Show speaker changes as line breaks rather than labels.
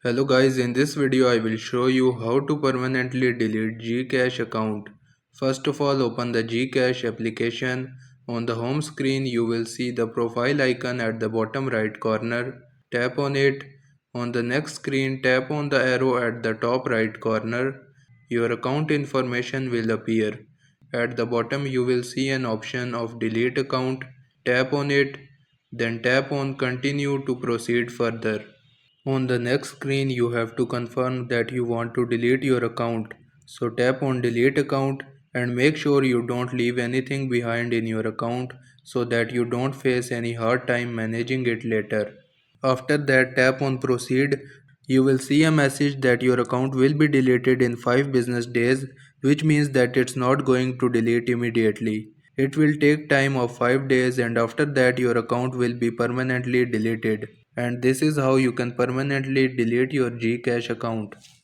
Hello guys, in this video I will show you how to permanently delete GCash account. First of all, open the GCash application. On the home screen you will see the profile icon at the bottom right corner. Tap on it. On the next screen, tap on the arrow at the top right corner. Your account information will appear. At the bottom you will see an option of delete account. Tap on it. Then tap on continue to proceed further. On the next screen, you have to confirm that you want to delete your account. So tap on delete account and make sure you don't leave anything behind in your account so that you don't face any hard time managing it later. After that, tap on proceed. You will see a message that your account will be deleted in 5 business days, which means that it's not going to delete immediately. It will take time of 5 days and after that your account will be permanently deleted. And this is how you can permanently delete your GCash account.